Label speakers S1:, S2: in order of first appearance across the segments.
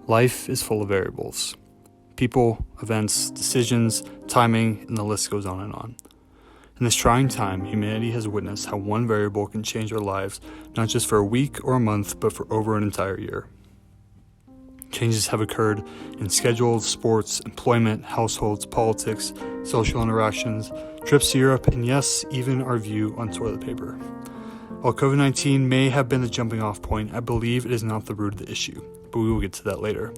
S1: Life is full of variables. People, events, decisions, timing, and the list goes on and on. In this trying time, humanity has witnessed how one variable can change our lives, not just for a week or a month, but for over an entire year. Changes have occurred in schedules, sports, employment, households, politics, social interactions, trips to Europe, and yes, even our view on toilet paper. While COVID-19 may have been the jumping off point, I believe it is not the root of the issue, but we will get to that later.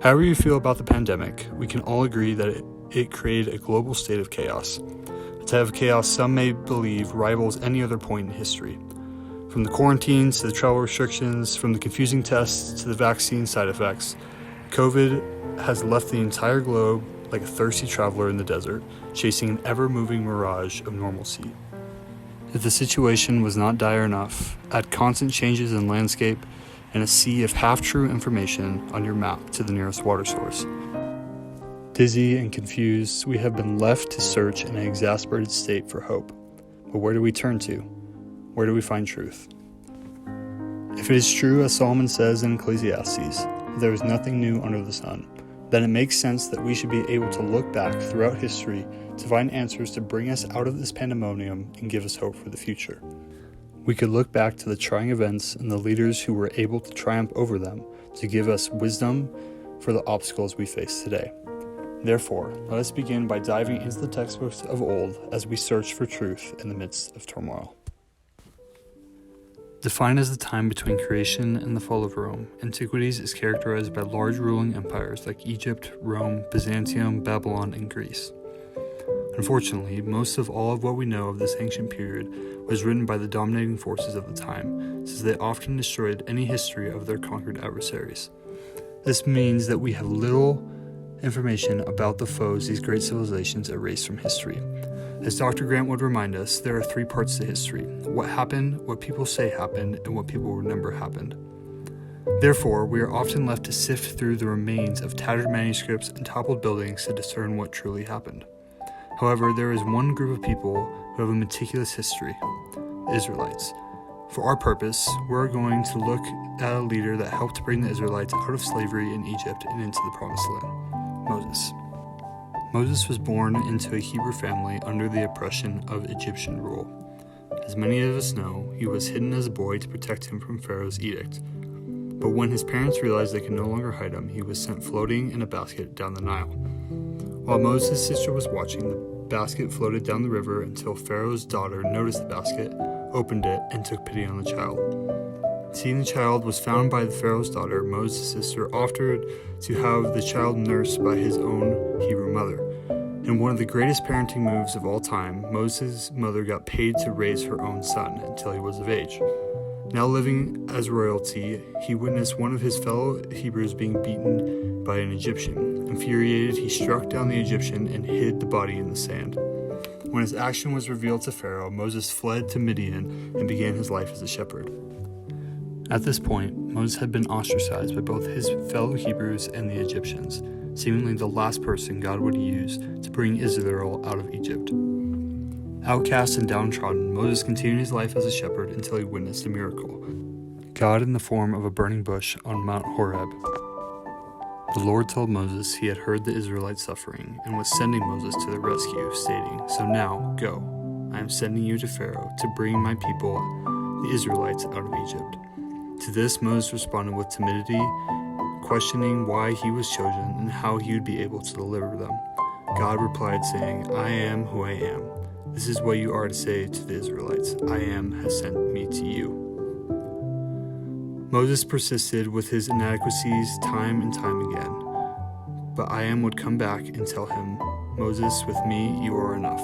S1: However you feel about the pandemic, we can all agree that it created a global state of chaos. A type of chaos some may believe rivals any other point in history. From the quarantines to the travel restrictions, from the confusing tests to the vaccine side effects, COVID has left the entire globe like a thirsty traveler in the desert, chasing an ever-moving mirage of normalcy. If the situation was not dire enough, add constant changes in landscape and a sea of half-true information on your map to the nearest water source. Dizzy and confused, we have been left to search in an exasperated state for hope. But where do we turn to? Where do we find truth? If it is true, as Solomon says in Ecclesiastes, that there is nothing new under the sun, then it makes sense that we should be able to look back throughout history to find answers to bring us out of this pandemonium and give us hope for the future. We could look back to the trying events and the leaders who were able to triumph over them to give us wisdom for the obstacles we face today. Therefore, let us begin by diving into the textbooks of old as we search for truth in the midst of turmoil. Defined as the time between creation and the fall of Rome, antiquities is characterized by large ruling empires like Egypt, Rome, Byzantium, Babylon, and Greece. Unfortunately, most of all of what we know of this ancient period was written by the dominating forces of the time, since they often destroyed any history of their conquered adversaries. This means that we have little information about the foes these great civilizations erased from history. As Dr. Grant would remind us, there are three parts to history: what happened, what people say happened, and what people remember happened. Therefore, we are often left to sift through the remains of tattered manuscripts and toppled buildings to discern what truly happened. However, there is one group of people who have a meticulous history: the Israelites. For our purpose, we're going to look at a leader that helped bring the Israelites out of slavery in Egypt and into the Promised Land: Moses. Moses was born into a Hebrew family under the oppression of Egyptian rule. As many of us know, he was hidden as a boy to protect him from Pharaoh's edict. But when his parents realized they could no longer hide him, he was sent floating in a basket down the Nile. While Moses' sister was watching, the basket floated down the river until Pharaoh's daughter noticed the basket, opened it, and took pity on the child. Seeing the child was found by the Pharaoh's daughter, Moses' sister offered to have the child nursed by his own Hebrew mother. In one of the greatest parenting moves of all time, Moses' mother got paid to raise her own son until he was of age. Now living as royalty, he witnessed one of his fellow Hebrews being beaten by an Egyptian. Infuriated, he struck down the Egyptian and hid the body in the sand. When his action was revealed to Pharaoh, Moses fled to Midian and began his life as a shepherd. At this point, Moses had been ostracized by both his fellow Hebrews and the Egyptians, seemingly the last person God would use to bring Israel out of Egypt. Outcast and downtrodden, Moses continued his life as a shepherd until he witnessed a miracle: God in the form of a burning bush on Mount Horeb. The Lord told Moses he had heard the Israelites suffering and was sending Moses to their rescue, stating, "So now, go. I am sending you to Pharaoh to bring my people, the Israelites, out of Egypt." To this, Moses responded with timidity, questioning why he was chosen and how he would be able to deliver them. God replied, saying, "I am who I am. This is what you are to say to the Israelites: I am has sent me to you." Moses persisted with his inadequacies time and time again, but I am would come back and tell him, "Moses, with me you are enough."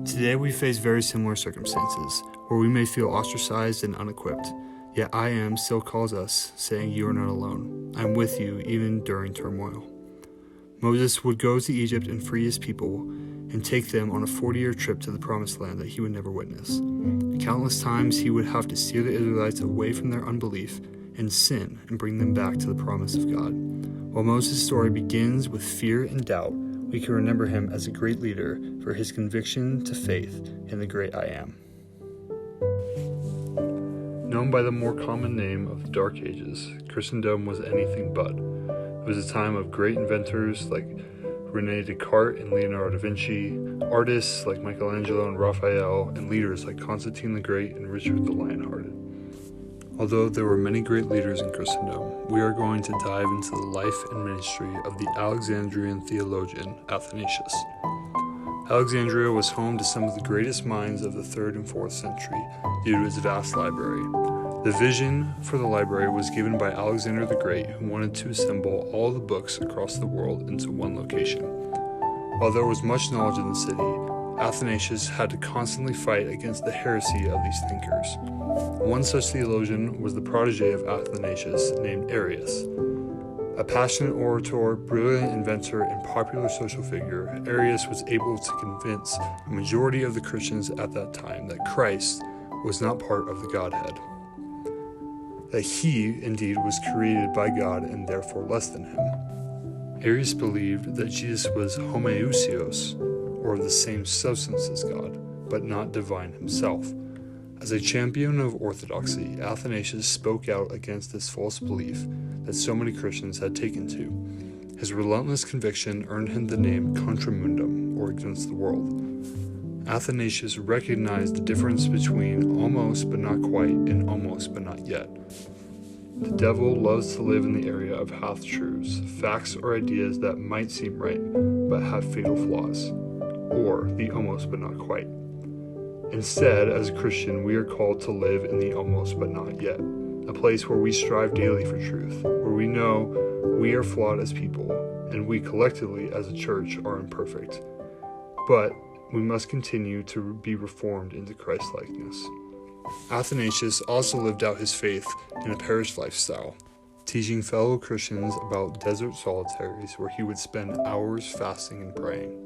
S1: Today we face very similar circumstances, where we may feel ostracized and unequipped. Yet I am still calls us, saying, "You are not alone. I am with you even during turmoil." Moses would go to Egypt and free his people and take them on a 40-year trip to the Promised Land that he would never witness. Countless times he would have to steer the Israelites away from their unbelief and sin and bring them back to the promise of God. While Moses' story begins with fear and doubt, we can remember him as a great leader for his conviction to faith in the great I Am. Known by the more common name of the Dark Ages, Christendom was anything but. It was a time of great inventors like René Descartes and Leonardo da Vinci, artists like Michelangelo and Raphael, and leaders like Constantine the Great and Richard the Lionhearted. Although there were many great leaders in Christendom, we are going to dive into the life and ministry of the Alexandrian theologian Athanasius. Alexandria was home to some of the greatest minds of the 3rd and 4th century due to its vast library. The vision for the library was given by Alexander the Great, who wanted to assemble all the books across the world into one location. While there was much knowledge in the city, Athanasius had to constantly fight against the heresy of these thinkers. One such theologian was the protege of Athanasius named Arius. A passionate orator, brilliant inventor, and popular social figure, Arius was able to convince a majority of the Christians at that time that Christ was not part of the Godhead, that he, indeed, was created by God and therefore less than him. Arius believed that Jesus was homoousios, or of the same substance as God, but not divine himself. As a champion of orthodoxy, Athanasius spoke out against this false belief that so many Christians had taken to. His relentless conviction earned him the name Contra Mundum, or against the world. Athanasius recognized the difference between almost but not quite and almost but not yet. The devil loves to live in the area of half-truths, facts or ideas that might seem right, but have fatal flaws, or the almost but not quite. Instead, as a Christian, we are called to live in the almost but not yet, a place where we strive daily for truth, where we know we are flawed as people, and we collectively as a church are imperfect. But we must continue to be reformed into Christ-likeness. Athanasius also lived out his faith in a parish lifestyle, teaching fellow Christians about desert solitaries where he would spend hours fasting and praying.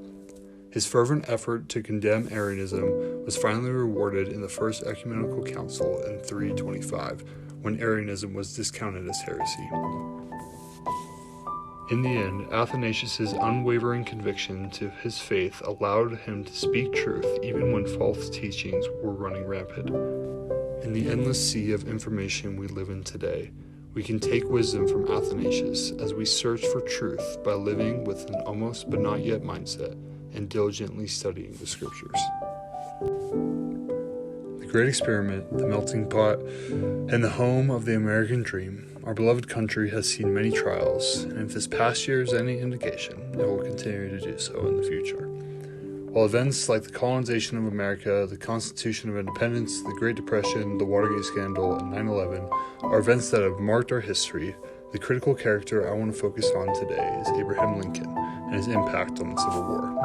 S1: His fervent effort to condemn Arianism was finally rewarded in the First Ecumenical Council in 325, when Arianism was discounted as heresy. In the end, Athanasius' unwavering conviction to his faith allowed him to speak truth even when false teachings were running rampant. In the endless sea of information we live in today, we can take wisdom from Athanasius as we search for truth by living with an almost but not yet mindset and diligently studying the scriptures. The Great Experiment, the melting pot, and the home of the American dream, our beloved country has seen many trials, and if this past year is any indication, it will continue to do so in the future. While events like the colonization of America, the Constitution of Independence, the Great Depression, the Watergate scandal, and 9/11 are events that have marked our history, the critical character I want to focus on today is Abraham Lincoln and his impact on the Civil War.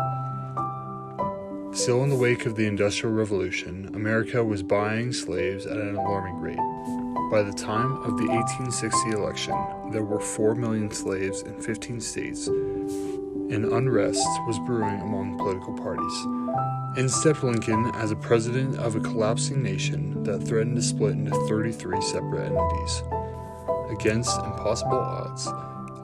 S1: Still in the wake of the Industrial Revolution, America was buying slaves at an alarming rate. By the time of the 1860 election, there were 4 million slaves in 15 states, and unrest was brewing among political parties. In stepped Lincoln as a president of a collapsing nation that threatened to split into 33 separate entities. Against impossible odds,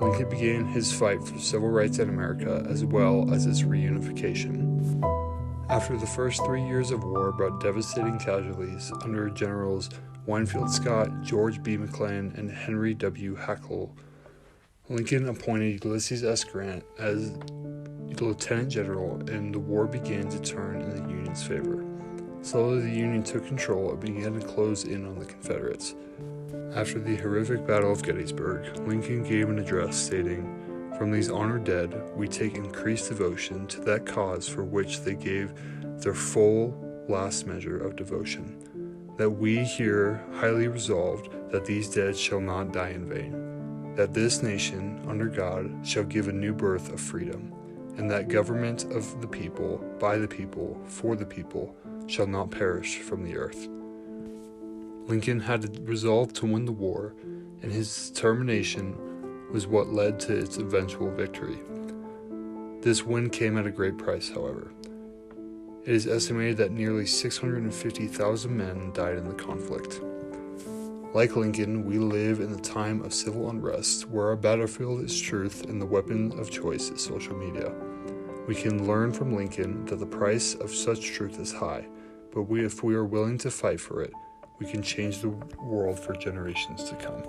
S1: Lincoln began his fight for civil rights in America as well as its reunification. After the first 3 years of war brought devastating casualties under Generals Winfield Scott, George B. McClellan, and Henry W. Hackle, Lincoln appointed Ulysses S. Grant as lieutenant general, and the war began to turn in the Union's favor. Slowly the Union took control and began to close in on the Confederates. After the horrific Battle of Gettysburg, Lincoln gave an address stating, "From these honored dead, we take increased devotion to that cause for which they gave their full last measure of devotion, that we here highly resolved that these dead shall not die in vain, that this nation, under God, shall give a new birth of freedom, and that government of the people, by the people, for the people, shall not perish from the earth." Lincoln had resolved to win the war, and his determination was what led to its eventual victory. This win came at a great price, however. It is estimated that nearly 650,000 men died in the conflict. Like Lincoln, we live in the time of civil unrest, where our battlefield is truth and the weapon of choice is social media. We can learn from Lincoln that the price of such truth is high, but if we are willing to fight for it, we can change the world for generations to come.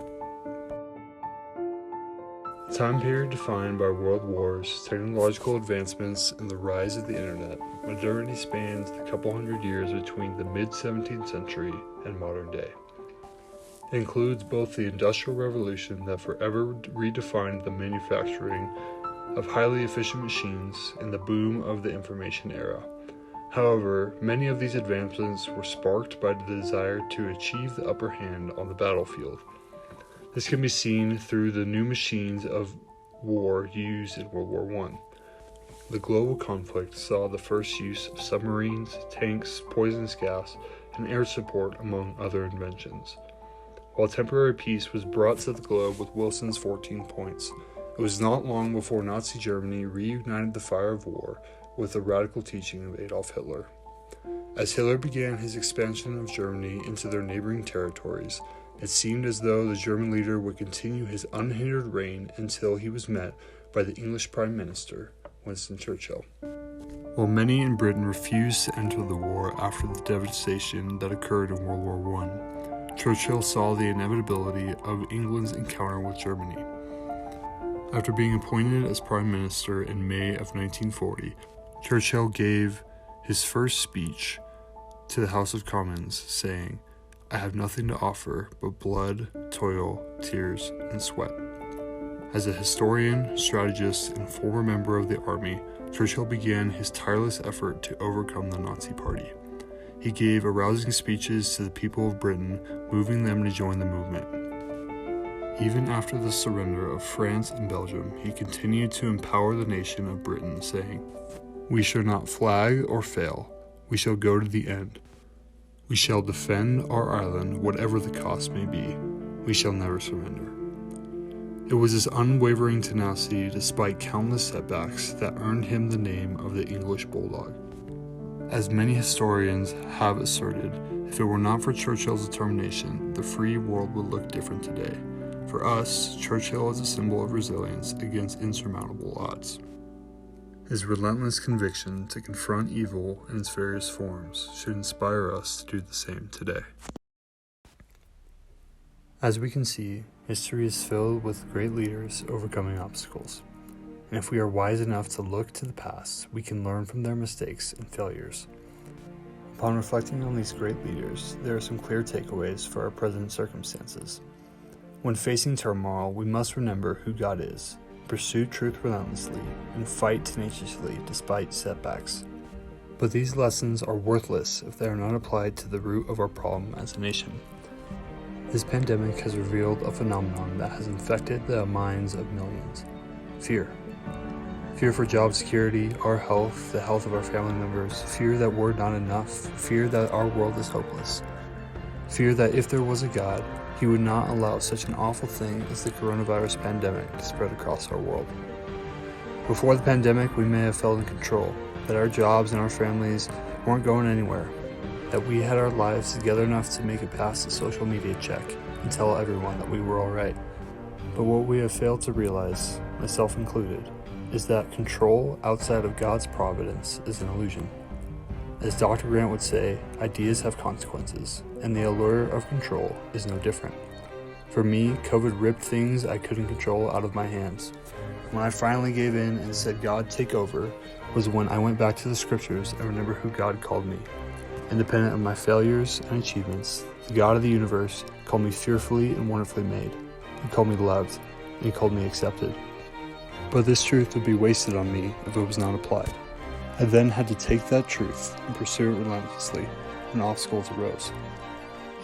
S1: The time period defined by world wars, technological advancements, and the rise of the internet, modernity spans the couple hundred years between the mid-17th century and modern day. It includes both the Industrial Revolution that forever redefined the manufacturing of highly efficient machines and the boom of the information era. However, many of these advancements were sparked by the desire to achieve the upper hand on the battlefield. This can be seen through the new machines of war used in World War I. The global conflict saw the first use of submarines, tanks, poisonous gas, and air support, among other inventions. While temporary peace was brought to the globe with Wilson's 14 points, it was not long before Nazi Germany reignited the fire of war with the radical teaching of Adolf Hitler. As Hitler began his expansion of Germany into their neighboring territories, it seemed as though the German leader would continue his unhindered reign until he was met by the English Prime Minister, Winston Churchill. While many in Britain refused to enter the war after the devastation that occurred in World War I, Churchill saw the inevitability of England's encounter with Germany. After being appointed as Prime Minister in May of 1940, Churchill gave his first speech to the House of Commons, saying, "I have nothing to offer but blood, toil, tears, and sweat." As a historian, strategist, and former member of the army, Churchill began his tireless effort to overcome the Nazi Party. He gave arousing speeches to the people of Britain, moving them to join the movement. Even after the surrender of France and Belgium, he continued to empower the nation of Britain, saying, "We shall not flag or fail. We shall go to the end. We shall defend our island, whatever the cost may be. We shall never surrender." It was his unwavering tenacity, despite countless setbacks, that earned him the name of the English Bulldog. As many historians have asserted, if it were not for Churchill's determination, the free world would look different today. For us, Churchill is a symbol of resilience against insurmountable odds. His relentless conviction to confront evil in its various forms should inspire us to do the same today. As we can see, history is filled with great leaders overcoming obstacles. And if we are wise enough to look to the past, we can learn from their mistakes and failures. Upon reflecting on these great leaders, there are some clear takeaways for our present circumstances. When facing turmoil, we must remember who God is, pursue truth relentlessly, and fight tenaciously despite setbacks. But these lessons are worthless if they are not applied to the root of our problem as a nation. This pandemic has revealed a phenomenon that has infected the minds of millions: fear. Fear for job security, our health, the health of our family members, fear that we're not enough, fear that our world is hopeless, fear that if there was a God, He would not allow such an awful thing as the coronavirus pandemic to spread across our world. Before the pandemic, we may have felt in control, that our jobs and our families weren't going anywhere, that we had our lives together enough to make it past the social media check and tell everyone that we were alright. But what we have failed to realize, myself included, is that control outside of God's providence is an illusion. As Dr. Grant would say, ideas have consequences, and the allure of control is no different. For me, COVID ripped things I couldn't control out of my hands. When I finally gave in and said, "God, take over," was when I went back to the scriptures and remembered who God called me. Independent of my failures and achievements, the God of the universe called me fearfully and wonderfully made. He called me loved, and He called me accepted. But this truth would be wasted on me if it was not applied. I then had to take that truth and pursue it relentlessly when obstacles arose.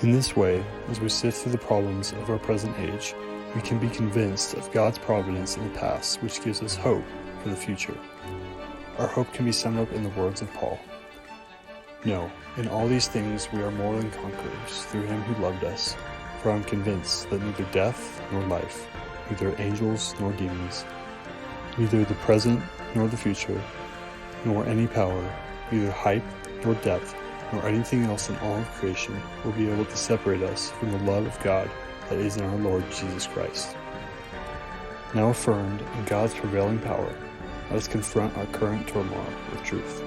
S1: In this way, as we sift through the problems of our present age, we can be convinced of God's providence in the past, which gives us hope for the future. Our hope can be summed up in the words of Paul. "No, in all these things we are more than conquerors through Him who loved us, for I am convinced that neither death nor life, neither angels nor demons, neither the present nor the future, nor any power, neither height nor depth, nor anything else in all of creation will be able to separate us from the love of God that is in our Lord Jesus Christ." Now affirmed in God's prevailing power, let us confront our current turmoil with truth.